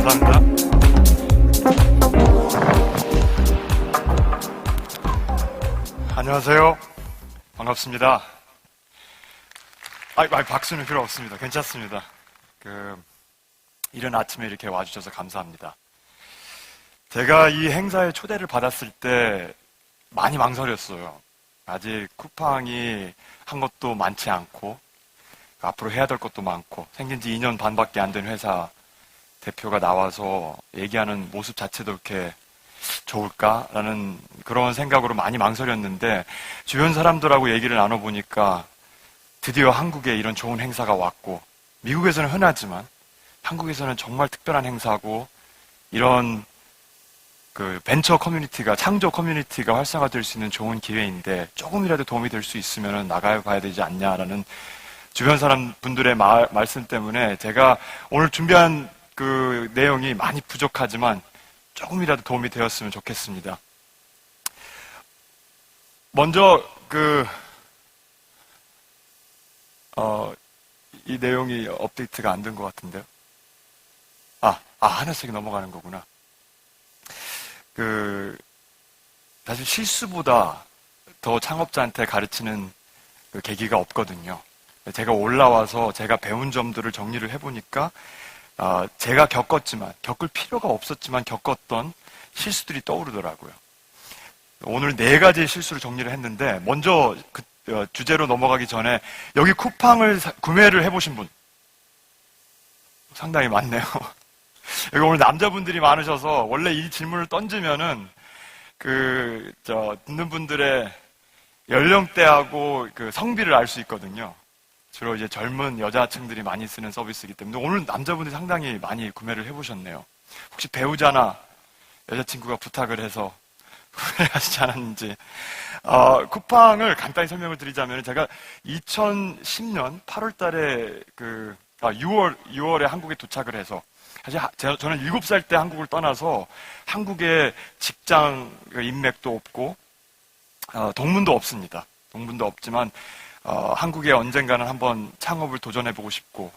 감사합니다. 안녕하세요. 반갑습니다. 박수는 필요 없습니다. 괜찮습니다. 이른 아침에 이렇게 와주셔서 감사합니다. 제가 이 행사에 초대를 받았을 때 많이 망설였어요. 아직 쿠팡이 한 것도 많지 않고, 앞으로 해야 될 것도 많고, 생긴 지 2년 반밖에 안 된 회사 대표가 나와서 얘기하는 모습 자체도 이렇게 좋을까라는 그런 생각으로 많이 망설였는데, 주변 사람들하고 얘기를 나눠보니까 드디어 한국에 이런 좋은 행사가 왔고, 미국에서는 흔하지만 한국에서는 정말 특별한 행사고, 이런 벤처 커뮤니티가, 창조 커뮤니티가 활성화될 수 있는 좋은 기회인데 조금이라도 도움이 될 수 있으면 나가봐야 되지 않냐라는 주변 사람 분들의 말씀 때문에 제가 오늘 준비한 그 내용이 많이 부족하지만 조금이라도 도움이 되었으면 좋겠습니다. 먼저 이 내용이 업데이트가 안 된 것 같은데요. 하나씩 넘어가는 거구나. 사실 실수보다 더 창업자한테 가르치는 계기가 없거든요. 제가 올라와서 제가 배운 점들을 정리를 해보니까 제가 겪을 필요가 없었지만 겪었던 실수들이 떠오르더라고요. 오늘 4가지 실수를 정리를 했는데, 먼저 주제로 넘어가기 전에 여기 쿠팡을 구매를 해보신 분 상당히 많네요. 여기 오늘 남자분들이 많으셔서 원래 이 질문을 던지면은 듣는 분들의 연령대하고 성비를 알 수 있거든요. 주로 이제 젊은 여자층들이 많이 쓰는 서비스이기 때문에 오늘 남자분들이 상당히 많이 구매를 해보셨네요. 혹시 배우자나 여자친구가 부탁을 해서 구매를 하시지 않았는지. 쿠팡을 간단히 설명을 드리자면, 제가 2010년 8월 달에 6월에 한국에 도착을 해서, 사실 저는 7살 때 한국을 떠나서 한국에 직장 인맥도 없고 동문도 없습니다. 동문도 없지만 한국에 언젠가는 한번 창업을 도전해보고 싶고,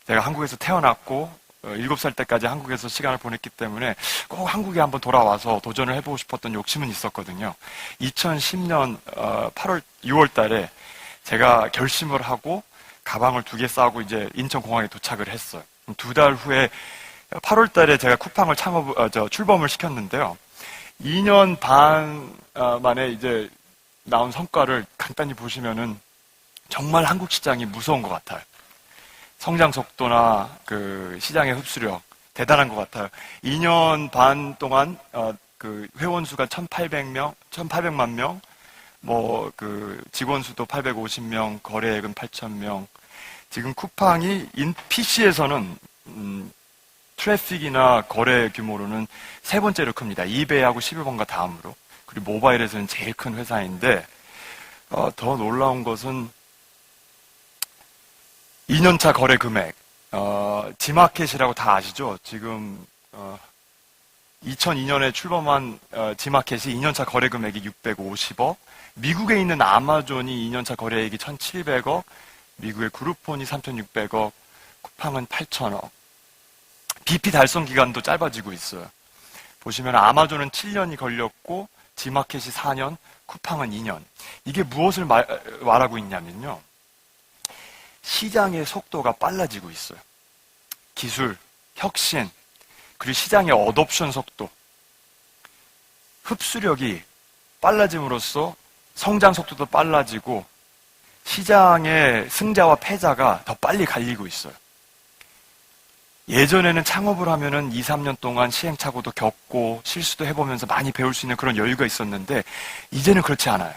제가 한국에서 태어났고 7살 때까지 한국에서 시간을 보냈기 때문에 꼭 한국에 한번 돌아와서 도전을 해보고 싶었던 욕심은 있었거든요. 2010년 6월 달에 제가 결심을 하고 가방을 2개 싸고 이제 인천공항에 도착을 했어요. 2달 후에 8월 달에 제가 쿠팡을 출범을 시켰는데요. 2년 반 만에 이제 나온 성과를 간단히 보시면은 정말 한국 시장이 무서운 것 같아요. 성장 속도나 시장의 흡수력 대단한 것 같아요. 2년 반 동안 회원 수가 1,800만 명, 직원 수도 850명, 거래액은 8,000명. 지금 쿠팡이 PC에서는 트래픽이나 거래 규모로는 3번째로 큽니다. 이베이하고 11번가 다음으로. 그리고 모바일에서는 제일 큰 회사인데, 더 놀라운 것은 2년차 거래 금액. 지마켓이라고 다 아시죠? 지금 2002년에 출범한 지마켓이 2년차 거래 금액이 650억, 미국에 있는 아마존이 2년차 거래액이 1,700억, 미국의 그룹폰이 3,600억, 쿠팡은 8,000억. BP 달성 기간도 짧아지고 있어요. 보시면 아마존은 7년이 걸렸고 지마켓이 4년, 쿠팡은 2년. 이게 무엇을 말하고 있냐면요, 시장의 속도가 빨라지고 있어요. 기술, 혁신, 그리고 시장의 어뎨션 속도, 흡수력이 빨라짐으로써 성장 속도도 빨라지고 시장의 승자와 패자가 더 빨리 갈리고 있어요. 예전에는 창업을 하면은 2, 3년 동안 시행착오도 겪고 실수도 해보면서 많이 배울 수 있는 그런 여유가 있었는데, 이제는 그렇지 않아요.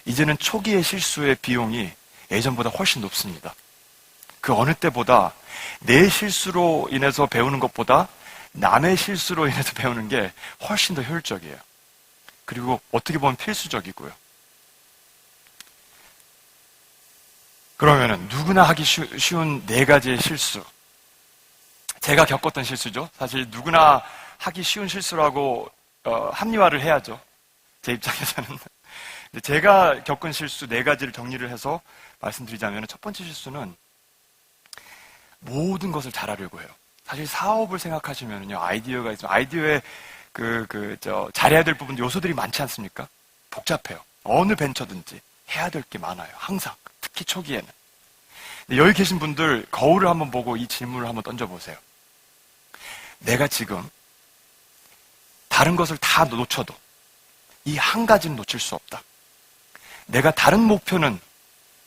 이제는 초기의 실수의 비용이 예전보다 훨씬 높습니다. 그 어느 때보다 내 실수로 인해서 배우는 것보다 남의 실수로 인해서 배우는 게 훨씬 더 효율적이에요. 그리고 어떻게 보면 필수적이고요. 그러면은 누구나 하기 쉬운 4가지의 실수. 제가 겪었던 실수죠. 사실 누구나 하기 쉬운 실수라고 합리화를 해야죠. 제 입장에서는. 근데 제가 겪은 실수 4가지를 정리를 해서 말씀드리자면, 첫 번째 실수는 모든 것을 잘하려고 해요. 사실 사업을 생각하시면요, 아이디어가 있어. 아이디어에 잘해야 될 부분 요소들이 많지 않습니까? 복잡해요. 어느 벤처든지 해야 될 게 많아요. 항상. 특히 초기에는. 여기 계신 분들 거울을 한번 보고 이 질문을 한번 던져보세요. 내가 지금 다른 것을 다 놓쳐도 이 한 가지는 놓칠 수 없다. 내가 다른 목표는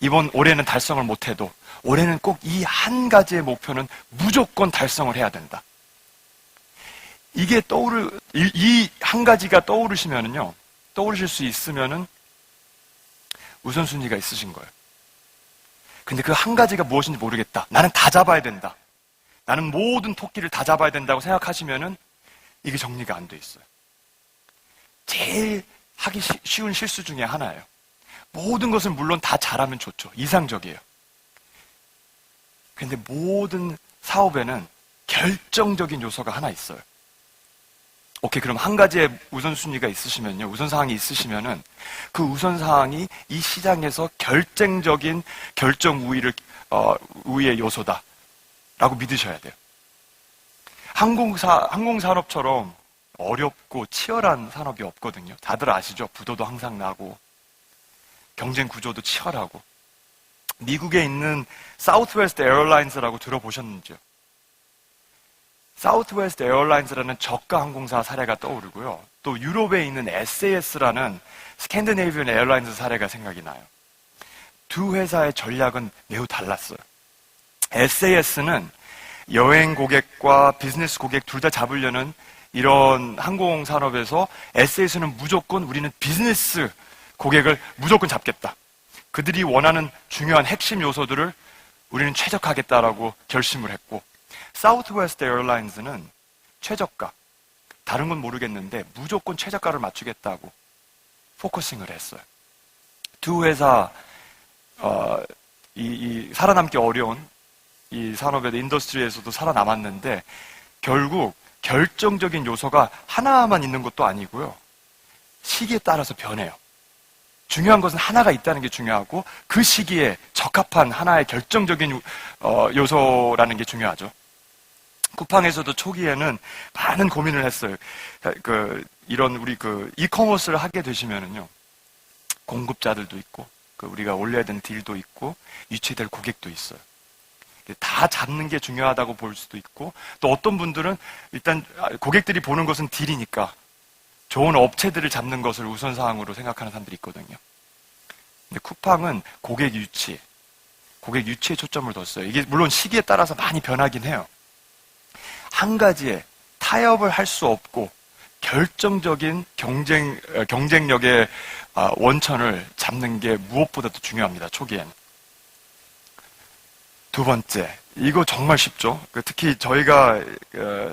이번 올해는 달성을 못해도 올해는 꼭 이 한 가지의 목표는 무조건 달성을 해야 된다. 이게 이 한 가지가 떠오르실 수 있으면은 우선순위가 있으신 거예요. 근데 그 한 가지가 무엇인지 모르겠다. 나는 다 잡아야 된다. 나는 모든 토끼를 다 잡아야 된다고 생각하시면은 이게 정리가 안 돼 있어요. 제일 하기 쉬운 실수 중에 하나예요. 모든 것을 물론 다 잘하면 좋죠. 이상적이에요. 근데 모든 사업에는 결정적인 요소가 하나 있어요. 오케이, 그럼 한 가지의 우선순위가 있으시면요. 우선사항이 있으시면은 그 우선사항이 이 시장에서 결정적인 우위의 요소다. 라고 믿으셔야 돼요. 항공산업처럼 어렵고 치열한 산업이 없거든요. 다들 아시죠? 부도도 항상 나고, 경쟁 구조도 치열하고. 미국에 있는 사우스웨스트 에어라인스라고 들어보셨는지요? 사우스웨스트 에어라인스라는 저가 항공사 사례가 떠오르고요. 또 유럽에 있는 SAS라는 스캔디네이비언 에어라인스 사례가 생각이 나요. 두 회사의 전략은 매우 달랐어요. SAS는 여행 고객과 비즈니스 고객 둘 다 잡으려는 이런 항공 산업에서 SAS는 무조건 우리는 비즈니스 고객을 무조건 잡겠다. 그들이 원하는 중요한 핵심 요소들을 우리는 최적화하겠다라고 결심을 했고, 사우스웨스트 에어라인스는 최저가, 다른 건 모르겠는데 무조건 최저가를 맞추겠다고 포커싱을 했어요. 두 회사 이 살아남기 어려운 이 산업에도 인더스트리에서도 살아남았는데 결국 결정적인 요소가 하나만 있는 것도 아니고요. 시기에 따라서 변해요. 중요한 것은 하나가 있다는 게 중요하고 그 시기에 적합한 하나의 결정적인 요소라는 게 중요하죠. 쿠팡에서도 초기에는 많은 고민을 했어요. 이런 우리 이커머스를 하게 되시면은요. 공급자들도 있고 우리가 올려야 되는 딜도 있고 유치될 고객도 있어요. 다 잡는 게 중요하다고 볼 수도 있고 또 어떤 분들은 일단 고객들이 보는 것은 딜이니까 좋은 업체들을 잡는 것을 우선사항으로 생각하는 사람들이 있거든요. 근데 쿠팡은 고객 유치에 초점을 뒀어요. 이게 물론 시기에 따라서 많이 변하긴 해요. 한 가지에 타협을 할 수 없고 결정적인 경쟁력의 원천을 잡는 게 무엇보다도 중요합니다. 초기에는. 두 번째, 이거 정말 쉽죠. 특히 저희가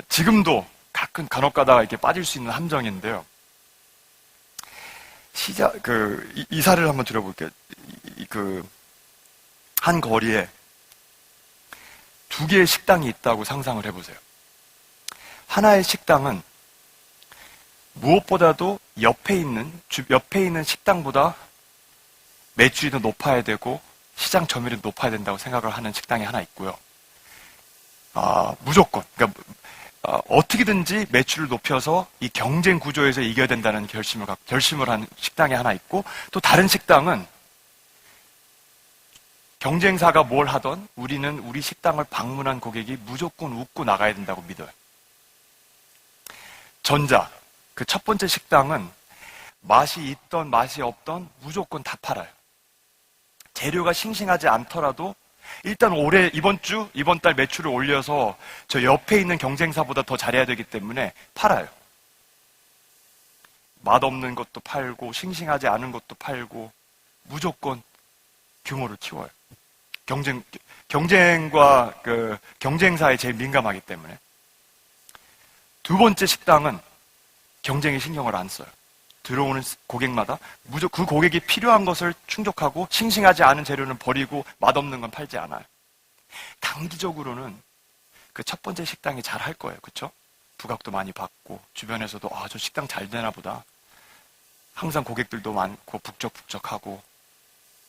지금도 간혹 가다가 이렇게 빠질 수 있는 함정인데요. 이 사례를 한번 들어볼게요. 한 거리에 두 개의 식당이 있다고 상상을 해보세요. 하나의 식당은 무엇보다도 옆에 있는 식당보다 매출이 더 높아야 되고 시장 점유율이 높아야 된다고 생각을 하는 식당이 하나 있고요. 무조건. 어떻게든지 매출을 높여서 이 경쟁 구조에서 이겨야 된다는 결심을 한 식당이 하나 있고, 또 다른 식당은 경쟁사가 뭘 하던 우리는 우리 식당을 방문한 고객이 무조건 웃고 나가야 된다고 믿어요. 전자, 그 첫 번째 식당은 맛이 있던 맛이 없던 무조건 다 팔아요. 재료가 싱싱하지 않더라도 일단 이번 달 매출을 올려서 저 옆에 있는 경쟁사보다 더 잘해야 되기 때문에 팔아요. 맛없는 것도 팔고 싱싱하지 않은 것도 팔고 무조건 규모를 키워요. 경쟁과 경쟁사에 제일 민감하기 때문에. 두 번째 식당은 경쟁에 신경을 안 써요. 들어오는 고객마다 무조건 그 고객이 필요한 것을 충족하고 싱싱하지 않은 재료는 버리고 맛없는 건 팔지 않아요. 단기적으로는 그 첫 번째 식당이 잘 할 거예요. 그렇죠? 부각도 많이 받고 주변에서도 저 식당 잘 되나 보다. 항상 고객들도 많고 북적북적하고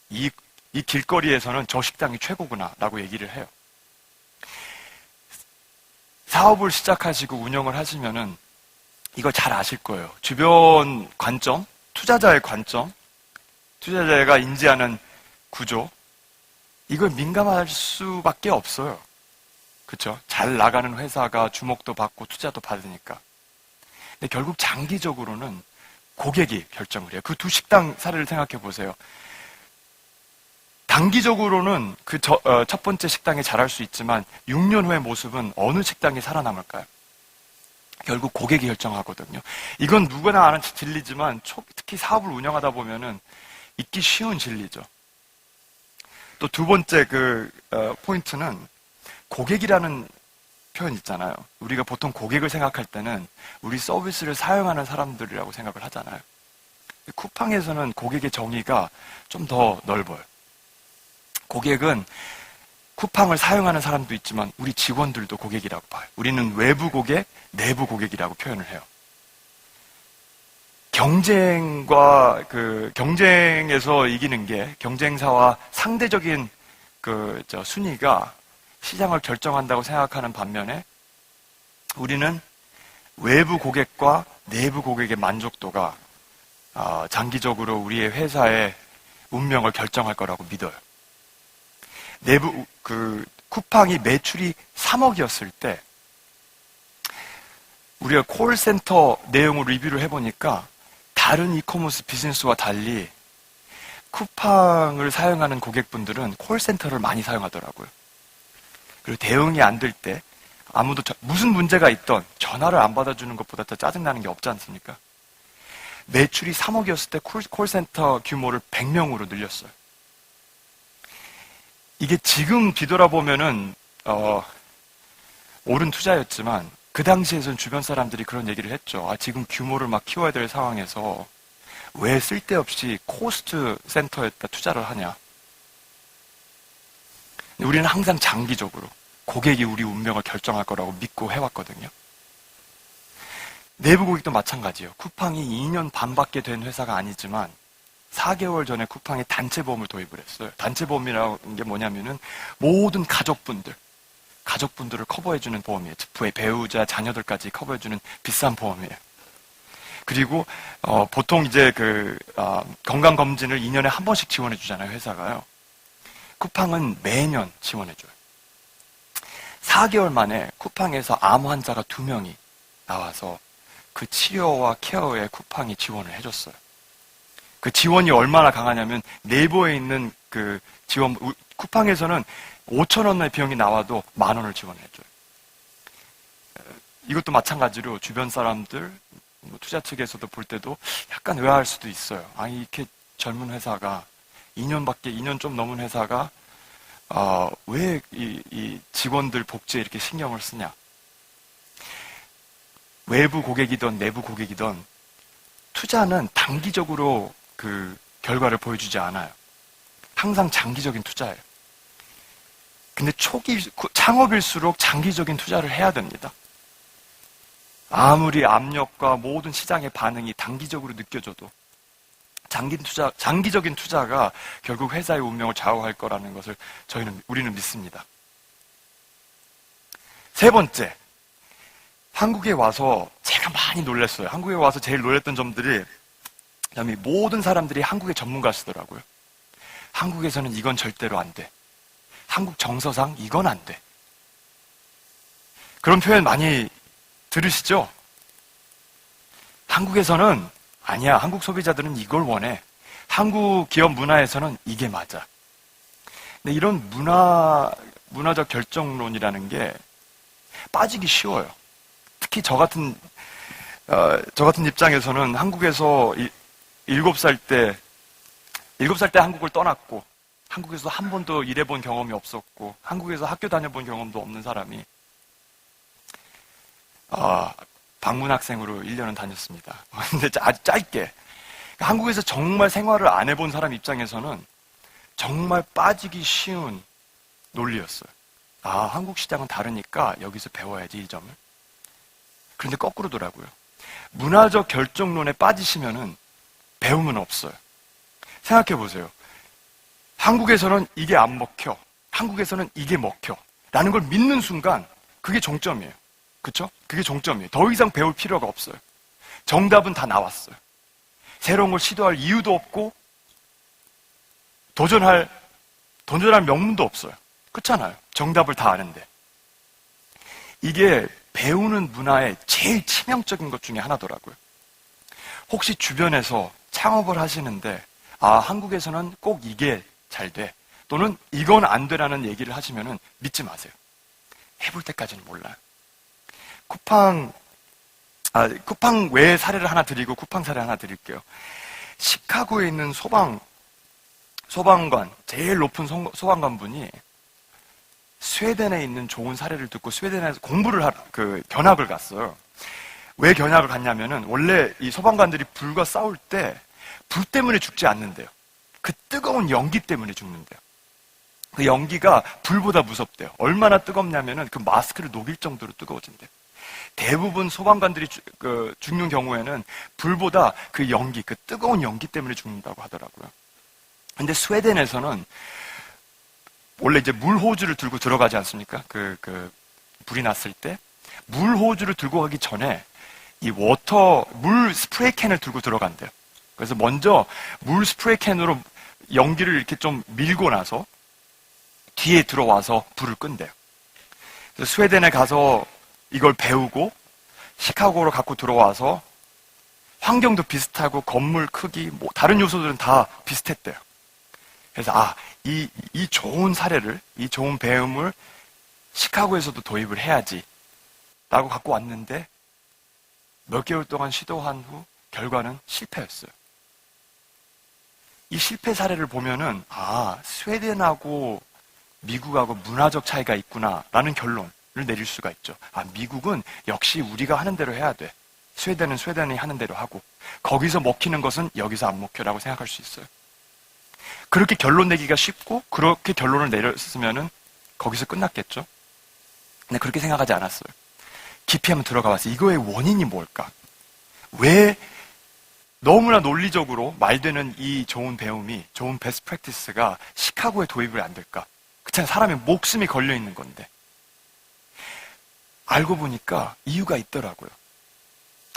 이 길거리에서는 저 식당이 최고구나 라고 얘기를 해요. 사업을 시작하시고 운영을 하시면은 이걸 잘 아실 거예요. 주변 관점, 투자자의 관점, 투자자가 인지하는 구조, 이걸 민감할 수밖에 없어요. 그렇죠? 잘 나가는 회사가 주목도 받고 투자도 받으니까. 근데 결국 장기적으로는 고객이 결정을 해요. 그 두 식당 사례를 생각해 보세요. 단기적으로는 그 첫 번째 식당이 잘할 수 있지만 6년 후의 모습은 어느 식당이 살아남을까요? 결국 고객이 결정하거든요. 이건 누구나 아는 진리지만 특히 사업을 운영하다 보면은 잊기 쉬운 진리죠. 또 두 번째 포인트는 고객이라는 표현 있잖아요. 우리가 보통 고객을 생각할 때는 우리 서비스를 사용하는 사람들이라고 생각을 하잖아요. 쿠팡에서는 고객의 정의가 좀 더 넓어요. 고객은 쿠팡을 사용하는 사람도 있지만 우리 직원들도 고객이라고 봐요. 우리는 외부 고객, 내부 고객이라고 표현을 해요. 경쟁에서 이기는 게 경쟁사와 상대적인 순위가 시장을 결정한다고 생각하는 반면에 우리는 외부 고객과 내부 고객의 만족도가 장기적으로 우리의 회사의 운명을 결정할 거라고 믿어요. 쿠팡이 매출이 3억이었을 때 우리가 콜센터 내용을 리뷰를 해보니까 다른 이커머스 비즈니스와 달리 쿠팡을 사용하는 고객분들은 콜센터를 많이 사용하더라고요. 그리고 대응이 안 될 때 아무도 무슨 문제가 있던 전화를 안 받아주는 것보다 더 짜증나는 게 없지 않습니까? 매출이 3억이었을 때 콜센터 규모를 100명으로 늘렸어요. 이게 지금 뒤돌아보면은 옳은 투자였지만 그 당시에선 주변 사람들이 그런 얘기를 했죠. 지금 규모를 막 키워야 될 상황에서 왜 쓸데없이 코스트 센터에다 투자를 하냐. 우리는 항상 장기적으로 고객이 우리 운명을 결정할 거라고 믿고 해왔거든요. 내부 고객도 마찬가지예요. 쿠팡이 2년 반밖에 된 회사가 아니지만 4개월 전에 쿠팡에 단체보험을 도입을 했어요. 단체보험이라는 게 뭐냐면은 모든 가족분들을 커버해주는 보험이에요. 배우자, 자녀들까지 커버해주는 비싼 보험이에요. 그리고 보통 이제 건강검진을 2년에 한 번씩 지원해주잖아요, 회사가요. 쿠팡은 매년 지원해줘요. 4개월 만에 쿠팡에서 암 환자가 2명이 나와서 그 치료와 케어에 쿠팡이 지원을 해줬어요. 그 지원이 얼마나 강하냐면 네이버에 있는 그 지원, 쿠팡에서는 5,000원의 비용이 나와도 10,000원을 지원해줘요. 이것도 마찬가지로 주변 사람들, 투자 측에서도 볼 때도 약간 의아할 수도 있어요. 이렇게 젊은 회사가 2년 좀 넘은 회사가 왜 이 직원들 복지에 이렇게 신경을 쓰냐. 외부 고객이든 내부 고객이든 투자는 단기적으로 그 결과를 보여주지 않아요. 항상 장기적인 투자예요. 근데 창업일수록 장기적인 투자를 해야 됩니다. 아무리 압력과 모든 시장의 반응이 단기적으로 느껴져도 장기적인 투자가 결국 회사의 운명을 좌우할 거라는 것을 우리는 믿습니다. 세 번째, 한국에 와서 제가 많이 놀랐어요. 한국에 와서 제일 놀랐던 점들이 모든 사람들이 한국의 전문가시더라고요. 한국에서는 이건 절대로 안 돼. 한국 정서상 이건 안 돼. 그런 표현 많이 들으시죠? 한국에서는 아니야. 한국 소비자들은 이걸 원해. 한국 기업 문화에서는 이게 맞아. 근데 이런 문화적 결정론이라는 게 빠지기 쉬워요. 특히 저 같은 입장에서는 한국에서 7살 때 한국을 떠났고, 한국에서 한 번도 일해본 경험이 없었고, 한국에서 학교 다녀본 경험도 없는 사람이, 방문학생으로 1년은 다녔습니다. 근데 아주 짧게. 한국에서 정말 생활을 안 해본 사람 입장에서는 정말 빠지기 쉬운 논리였어요. 한국 시장은 다르니까 여기서 배워야지, 이 점을. 그런데 거꾸로더라고요. 문화적 결정론에 빠지시면은 배움은 없어요. 생각해 보세요. 한국에서는 이게 안 먹혀. 한국에서는 이게 먹혀. 라는 걸 믿는 순간 그게 종점이에요. 그쵸? 그게 종점이에요. 더 이상 배울 필요가 없어요. 정답은 다 나왔어요. 새로운 걸 시도할 이유도 없고, 도전할 명분도 없어요. 그렇잖아요. 정답을 다 아는데. 이게 배우는 문화의 제일 치명적인 것 중에 하나더라고요. 혹시 주변에서 창업을 하시는데, 한국에서는 꼭 이게 잘 돼. 또는 이건 안 되라는 얘기를 하시면은 믿지 마세요. 해볼 때까지는 몰라요. 쿠팡 외에 사례를 하나 드리고 쿠팡 사례 하나 드릴게요. 시카고에 있는 소방관, 제일 높은 소방관 분이 스웨덴에 있는 좋은 사례를 듣고 스웨덴에서 견학을 갔어요. 왜 견학을 갔냐면은 원래 이 소방관들이 불과 싸울 때 불 때문에 죽지 않는데요. 그 뜨거운 연기 때문에 죽는데요. 그 연기가 불보다 무섭대요. 얼마나 뜨겁냐면은 그 마스크를 녹일 정도로 뜨거워진대요. 대부분 소방관들이 죽는 경우에는 불보다 그 뜨거운 연기 때문에 죽는다고 하더라고요. 근데 스웨덴에서는 원래 이제 물호주를 들고 들어가지 않습니까? 불이 났을 때 물호주를 들고 가기 전에 물 스프레이 캔을 들고 들어간대요. 그래서 먼저 물 스프레이 캔으로 연기를 이렇게 좀 밀고 나서 뒤에 들어와서 불을 끈대요. 그래서 스웨덴에 가서 이걸 배우고 시카고로 갖고 들어와서 환경도 비슷하고 건물 크기, 다른 요소들은 다 비슷했대요. 그래서 이 좋은 사례를, 이 좋은 배움을 시카고에서도 도입을 해야지 라고 갖고 왔는데 몇 개월 동안 시도한 후 결과는 실패였어요. 이 실패 사례를 보면은 스웨덴하고 미국하고 문화적 차이가 있구나라는 결론을 내릴 수가 있죠. 미국은 역시 우리가 하는 대로 해야 돼. 스웨덴은 스웨덴이 하는 대로 하고 거기서 먹히는 것은 여기서 안 먹혀라고 생각할 수 있어요. 그렇게 결론 내기가 쉽고 그렇게 결론을 내렸으면은 거기서 끝났겠죠. 근데 그렇게 생각하지 않았어요. 깊이 한번 들어가 봤어요. 이거의 원인이 뭘까? 왜 너무나 논리적으로 말되는 이 좋은 배움이, 좋은 베스트 프랙티스가 시카고에 도입을 안 될까? 그렇잖아요. 사람의 목숨이 걸려 있는 건데. 알고 보니까 이유가 있더라고요.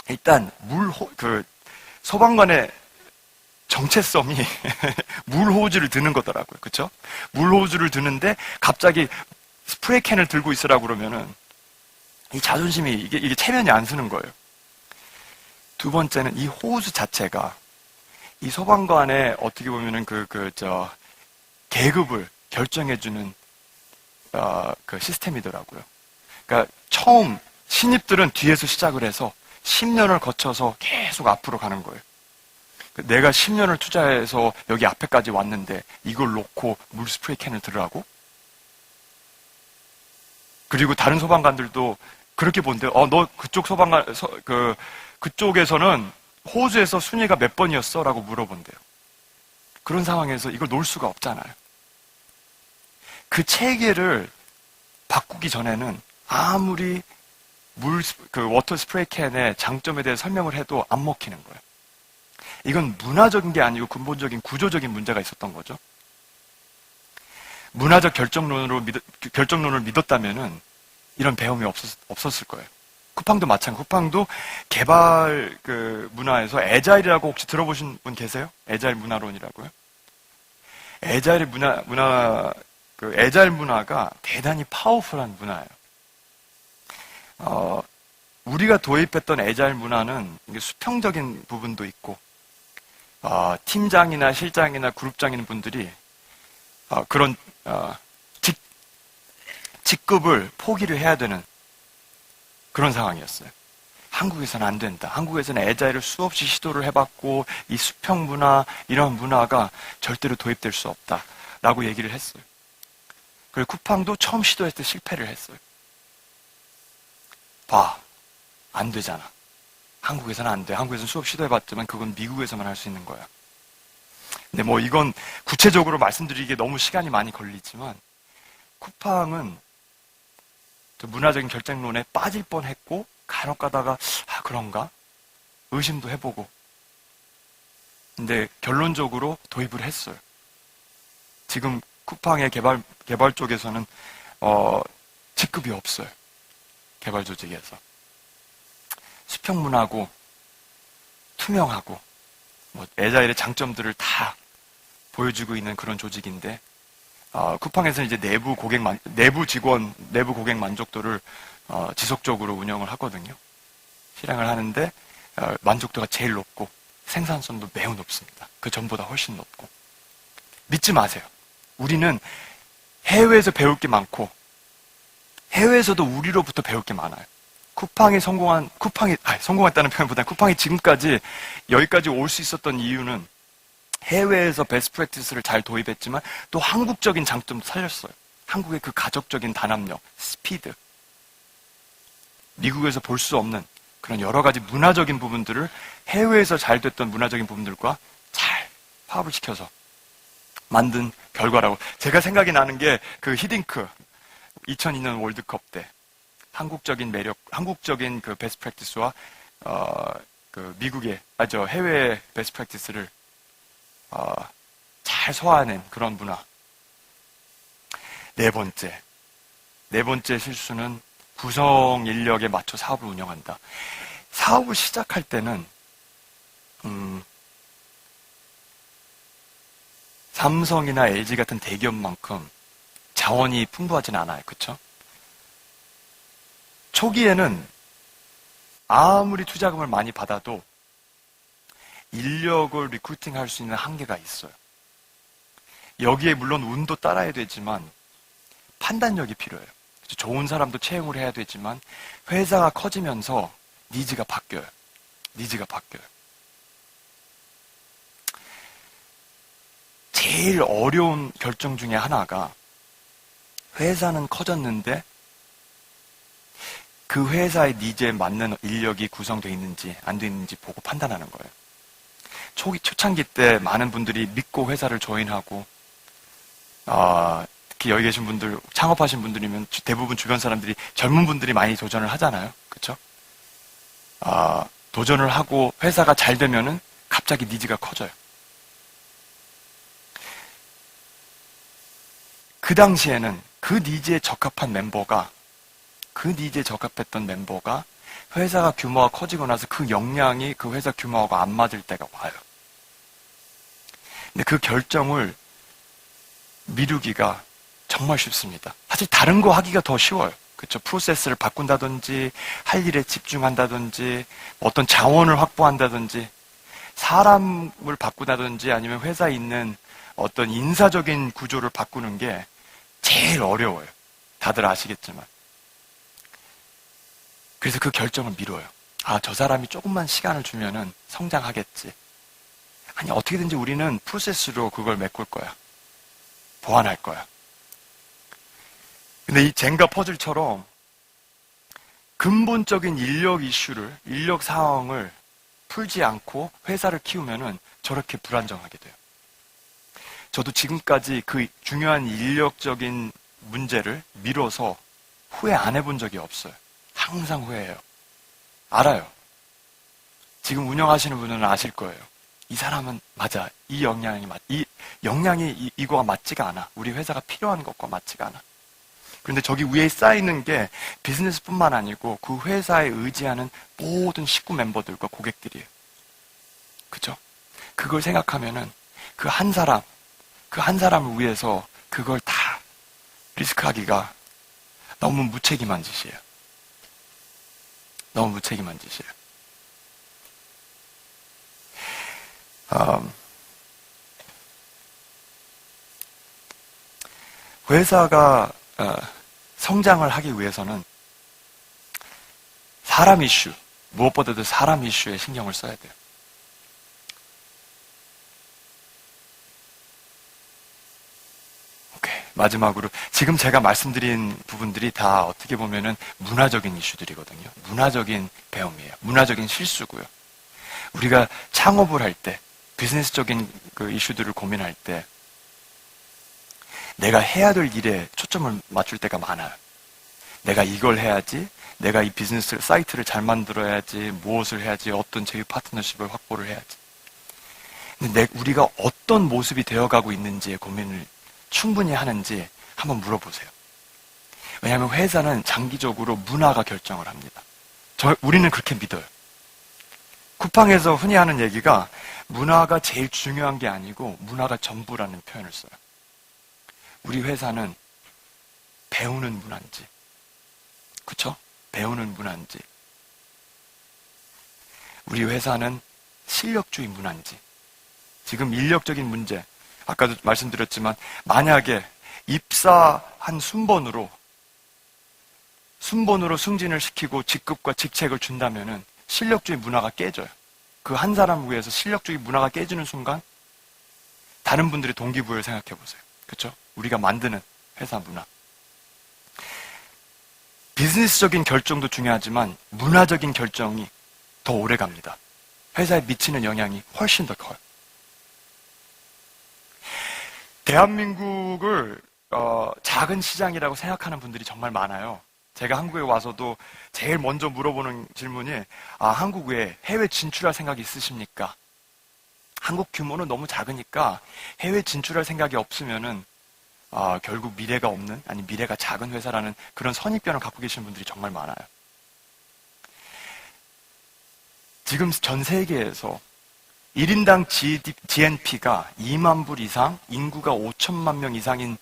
일단 소방관의 정체성이 물호주를 드는 거더라고요. 그렇죠? 물호주를 드는데 갑자기 스프레이 캔을 들고 있으라고 그러면은 이 자존심이 이게 체면이 안 서는 거예요. 두 번째는 이 호수 자체가 이 소방관의 어떻게 보면은 계급을 결정해주는 시스템이더라고요. 그러니까 처음 신입들은 뒤에서 시작을 해서 10년을 거쳐서 계속 앞으로 가는 거예요. 내가 10년을 투자해서 여기 앞에까지 왔는데 이걸 놓고 물 스프레이 캔을 들으라고? 그리고 다른 소방관들도 그렇게 본대요. 너 그쪽 그쪽에서는 호주에서 순위가 몇 번이었어? 라고 물어본대요. 그런 상황에서 이걸 놓을 수가 없잖아요. 그 체계를 바꾸기 전에는 아무리 워터 스프레이 캔의 장점에 대해 설명을 해도 안 먹히는 거예요. 이건 문화적인 게 아니고 근본적인 구조적인 문제가 있었던 거죠. 문화적 결정론을 믿었다면은 이런 배움이 없었을 거예요. 쿠팡도 마찬가지. 쿠팡도 개발 문화에서 애자일이라고 혹시 들어보신 분 계세요? 애자일 문화론이라고요? 애자일 애자일 문화가 대단히 파워풀한 문화예요. 우리가 도입했던 애자일 문화는 수평적인 부분도 있고, 팀장이나 실장이나 그룹장인 분들이 그런 직급을 포기를 해야 되는 그런 상황이었어요. 한국에서는 안 된다. 한국에서는 애자일을 수없이 시도를 해봤고 이 수평 문화, 이런 문화가 절대로 도입될 수 없다라고 얘기를 했어요. 그리고 쿠팡도 처음 시도했을 때 실패를 했어요. 안 되잖아. 한국에서는 안 돼. 한국에서는 수업 시도해봤지만 그건 미국에서만 할 수 있는 거야. 근데 이건 구체적으로 말씀드리기에 너무 시간이 많이 걸리지만 쿠팡은 문화적인 결정론에 빠질 뻔했고 간혹 가다가 그런가? 의심도 해보고 근데 결론적으로 도입을 했어요. 지금 쿠팡의 개발 쪽에서는 직급이 없어요. 개발 조직에서. 수평문하고 투명하고 애자일의 장점들을 다 보여주고 있는 그런 조직인데, 쿠팡에서는 이제 내부 직원, 내부 고객 만족도를 지속적으로 운영을 하거든요. 실행을 하는데 만족도가 제일 높고 생산성도 매우 높습니다. 그 전보다 훨씬 높고. 믿지 마세요. 우리는 해외에서 배울 게 많고 해외에서도 우리로부터 배울 게 많아요. 쿠팡이 성공했다는 표현보다는 쿠팡이 지금까지 여기까지 올 수 있었던 이유는 해외에서 베스트 프랙티스를 잘 도입했지만 또 한국적인 장점도 살렸어요. 한국의 그 가족적인 단합력, 스피드. 미국에서 볼 수 없는 그런 여러 가지 문화적인 부분들을 해외에서 잘 됐던 문화적인 부분들과 잘 파악을 시켜서 만든 결과라고. 제가 생각이 나는 게 그 히딩크 2002년 월드컵 때 한국적인 매력, 한국적인 그 베스트 프랙티스와 그 미국의 해외 베스트 프랙티스를 잘 소화해낸 그런 문화. 네 번째 실수는 구성 인력에 맞춰 사업을 운영한다. 사업을 시작할 때는 삼성이나 LG 같은 대기업만큼 자원이 풍부하진 않아요. 그렇죠? 초기에는 아무리 투자금을 많이 받아도 인력을 리크루팅할 수 있는 한계가 있어요. 여기에 물론 운도 따라야 되지만 판단력이 필요해요. 좋은 사람도 채용을 해야 되지만 회사가 커지면서 니즈가 바뀌어요. 제일 어려운 결정 중에 하나가 회사는 커졌는데 그 회사의 니즈에 맞는 인력이 구성되어 있는지 안 되어 있는지 보고 판단하는 거예요. 초창기 때 많은 분들이 믿고 회사를 조인하고 특히 여기 계신 분들, 창업하신 분들이면 대부분 주변 사람들이 젊은 분들이 많이 도전을 하잖아요. 그렇죠? 도전을 하고 회사가 잘 되면은 갑자기 니즈가 커져요. 그 당시에는 그 니즈에 적합한 멤버가, 그 니즈에 적합했던 멤버가 회사가 규모가 커지고 나서 그 역량이 그 회사 규모하고 안 맞을 때가 와요. 근데 그 결정을 미루기가 정말 쉽습니다. 사실 다른 거 하기가 더 쉬워요. 그렇죠? 프로세스를 바꾼다든지 할 일에 집중한다든지 어떤 자원을 확보한다든지 사람을 바꾼다든지 아니면 회사에 있는 어떤 인사적인 구조를 바꾸는 게 제일 어려워요. 다들 아시겠지만. 그래서 그 결정을 미뤄요. 저 사람이 조금만 시간을 주면은 성장하겠지. 아니, 어떻게든지 우리는 프로세스로 그걸 메꿀 거야. 보완할 거야. 근데 이 젠가 퍼즐처럼 근본적인 인력 상황을 풀지 않고 회사를 키우면은 저렇게 불안정하게 돼요. 저도 지금까지 그 중요한 인력적인 문제를 미뤄서 후회 안 해본 적이 없어요. 항상 후회해요. 알아요. 지금 운영하시는 분은 아실 거예요. 이 사람은 맞아. 이 역량이 이거와 맞지가 않아. 우리 회사가 필요한 것과 맞지가 않아. 그런데 저기 위에 쌓이는 게 비즈니스뿐만 아니고 그 회사에 의지하는 모든 식구 멤버들과 고객들이에요. 그죠? 그걸 생각하면은 그 한 사람을 위해서 그걸 다 리스크하기가 너무 무책임한 짓이에요. 너무 무책임한 짓이에요. 회사가 성장을 하기 위해서는 사람 이슈, 무엇보다도 사람 이슈에 신경을 써야 돼요. 오케이, 마지막으로 지금 제가 말씀드린 부분들이 다 어떻게 보면은 문화적인 이슈들이거든요. 문화적인 배움이에요. 문화적인 실수고요. 우리가 창업을 할 때, 비즈니스적인 그 이슈들을 고민할 때 내가 해야 될 일에 초점을 맞출 때가 많아요. 내가 이걸 해야지, 내가 이 비즈니스 사이트를 잘 만들어야지, 무엇을 해야지, 어떤 제휴 파트너십을 확보를 해야지. 근데 우리가 어떤 모습이 되어가고 있는지에 고민을 충분히 하는지 한번 물어보세요. 왜냐하면 회사는 장기적으로 문화가 결정을 합니다. 우리는 그렇게 믿어요. 쿠팡에서 흔히 하는 얘기가 문화가 제일 중요한 게 아니고 문화가 전부라는 표현을 써요. 우리 회사는 배우는 문화인지, 그쵸? 배우는 문화인지, 우리 회사는 실력주의 문화인지, 지금 인력적인 문제, 아까도 말씀드렸지만 만약에 입사한 순번으로 승진을 시키고 직급과 직책을 준다면은 실력주의 문화가 깨져요. 그 한 사람을 위해서 실력주의 문화가 깨지는 순간 다른 분들의 동기부여를 생각해 보세요. 그렇죠? 우리가 만드는 회사 문화. 비즈니스적인 결정도 중요하지만 문화적인 결정이 더 오래 갑니다. 회사에 미치는 영향이 훨씬 더 커요. 대한민국을 작은 시장이라고 생각하는 분들이 정말 많아요. 제가 한국에 와서도 제일 먼저 물어보는 질문이 한국 외에 해외 진출할 생각이 있으십니까? 한국 규모는 너무 작으니까 해외 진출할 생각이 없으면은 결국 미래가 없는, 아니 미래가 작은 회사라는 그런 선입견을 갖고 계시는 분들이 정말 많아요. 지금 전 세계에서 1인당 GNP가 2만 불 이상, 인구가 5천만 명 이상인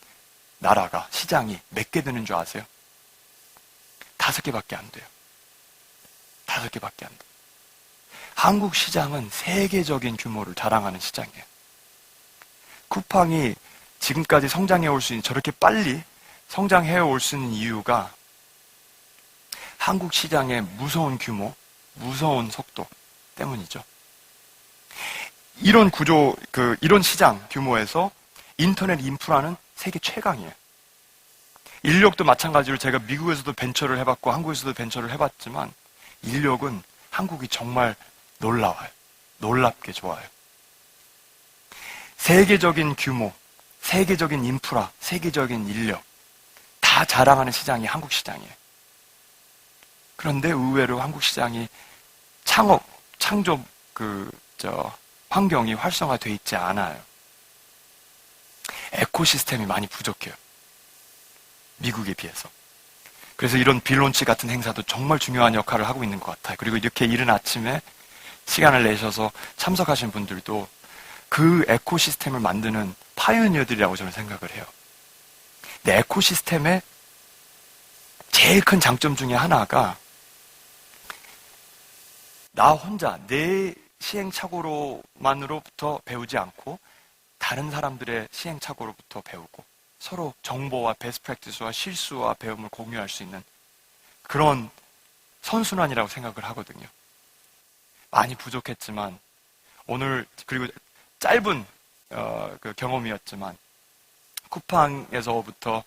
나라가, 시장이 몇 개 되는 줄 아세요? 5개밖에 안 돼요. 5개밖에 안 돼요. 한국 시장은 세계적인 규모를 자랑하는 시장이에요. 쿠팡이 지금까지 성장해 올 수 있는, 저렇게 빨리 성장해 올 수 있는 이유가 한국 시장의 무서운 규모, 무서운 속도 때문이죠. 이런 구조, 이런 시장 규모에서 인터넷 인프라는 세계 최강이에요. 인력도 마찬가지로 제가 미국에서도 벤처를 해봤고 한국에서도 벤처를 해봤지만 인력은 한국이 정말 놀라워요. 놀랍게 좋아요. 세계적인 규모, 세계적인 인프라, 세계적인 인력 다 자랑하는 시장이 한국 시장이에요. 그런데 의외로 한국 시장이 창조 환경이 활성화되어 있지 않아요. 에코시스템이 많이 부족해요. 미국에 비해서. 그래서 이런 빌론치 같은 행사도 정말 중요한 역할을 하고 있는 것 같아요. 그리고 이렇게 이른 아침에 시간을 내셔서 참석하신 분들도 그 에코시스템을 만드는 파이오니어들이라고 저는 생각을 해요. 근데 에코시스템의 제일 큰 장점 중에 하나가 나 혼자 내 시행착오로만으로부터 배우지 않고 다른 사람들의 시행착오로부터 배우고 서로 정보와 베스트 프랙티스와 실수와 배움을 공유할 수 있는 그런 선순환이라고 생각을 하거든요. 많이 부족했지만 오늘, 그리고 짧은 그 경험이었지만 쿠팡에서부터